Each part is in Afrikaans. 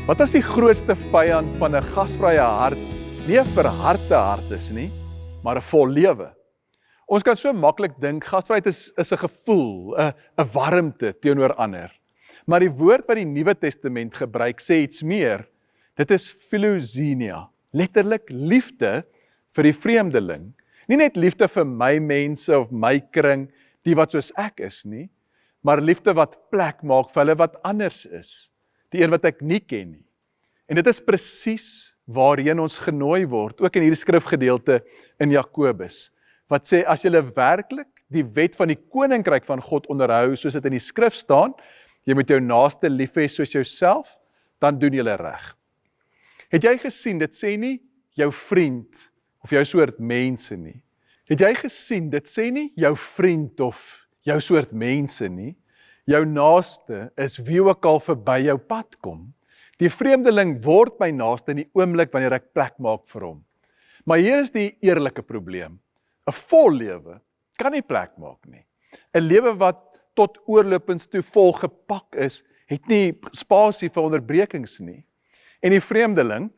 Wat is die grootste vyand van 'n gasvrye hart? Nie 'n verhardde hart is nie, maar 'n vol lewe. Ons kan so maklik dink, gasvryheid is 'n gevoel, 'n warmte teenoor ander. Maar die woord wat die Nuwe Testament gebruik, sê iets meer. Dit is philoxenia, letterlik liefde vir die vreemdeling. Nie net liefde vir my mense of my kring, die wat soos ek is nie, maar liefde wat plek maak vir hulle wat anders is, die een wat ek nie ken nie. En dit is presies waarheen ons genooi word, ook in hierdie skrifgedeelte in Jakobus, wat sê, as julle werklik die wet van die koninkryk van God onderhou, soos dit in die skrif staan, jy moet jou naaste lief hê soos jouself, dan doen julle reg. Het jy gesien, dit sê nie jou vriend of jou soort mense nie. Het jy gesien, dit sê nie jou vriend of jou soort mense nie. Jou naaste is wie ook al verby jou pad kom. Die vreemdeling word my naaste in die oomblik wanneer ek plek maak vir hom. Maar hier is die eerlike probleem. 'n Vol lewe kan nie plek maak nie. 'n Lewe wat tot oorlopends toe vol gepak is, het nie spasie vir onderbrekings nie. En die vreemdeling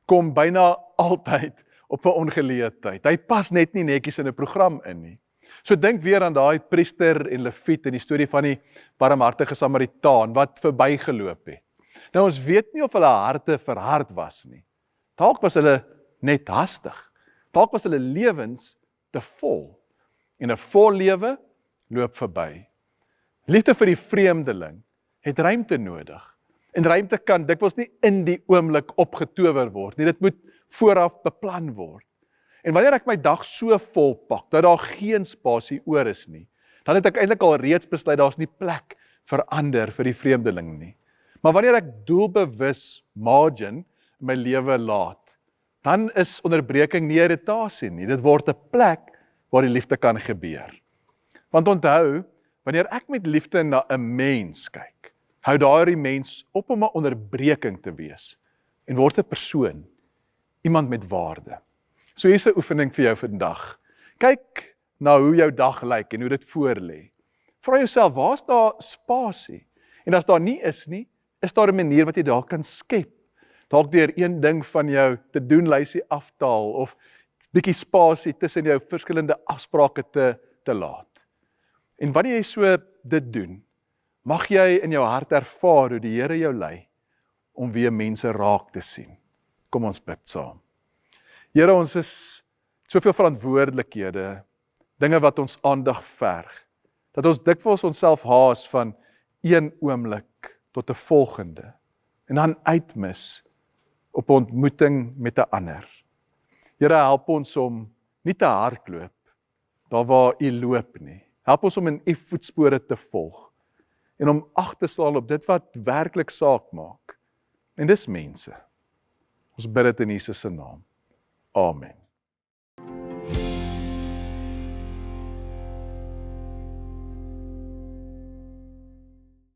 kom byna altyd op 'n ongeleentheid. Hy pas net nie netjies in 'n program in nie. So dink weer aan daai priester en leviet in die storie van die barmhartige Samaritaan wat verbygeloop het. Nou ons weet nie of hulle harte verhard was nie. Dalk was hulle net hastig. Dalk was hulle lewens te vol. En 'n vol lewe loop verby. Liefde vir die vreemdeling het ruimte nodig. En ruimte kan dikwels nie in die oomblik opgetower word nie. Dit moet vooraf beplan word. En wanneer ek my dag so vol pak, dat daar geen spasie oor is nie, dan het ek eintlik al reeds besluit, daar's nie plek vir ander, vir die vreemdeling nie. Maar wanneer ek doelbewus margin in my lewe laat, dan is onderbreking nie irritasie nie. Dit word 'n plek waar die liefde kan gebeur. Want onthou, wanneer ek met liefde na 'n mens kyk, hou daardie mens op om 'n onderbreking te wees en word 'n persoon, iemand met waarde. So hier is 'n oefening vir jou vandag. Kyk na hoe jou dag lyk en hoe dit voorlê. Vra jouself, waar is daar spasie? En as daar nie is nie, is daar 'n manier wat jy dalk kan skep. Dalk deur een ding van jou te doen lysie aftaal of bietjie spasie tussen jou verskillende afsprake te laat. En wanneer jy so dit doen, mag jy in jou hart ervaar hoe die Here jou lei om weer mense raak te sien. Kom ons bid saam. Here, ons is soveel verantwoordelikhede, dinge wat ons aandag verg, dat ons dikwels onsself haas van een oomblik tot 'n volgende, en dan uitmis op 'n ontmoeting met 'n ander. Here, help ons om nie te hardloop, daar waar U loop nie. Help ons om in U voetspore te volg, en om ag te slaan op dit wat werklik saak maak. En dis mense. Ons bid dit in Jesus se naam. Amen.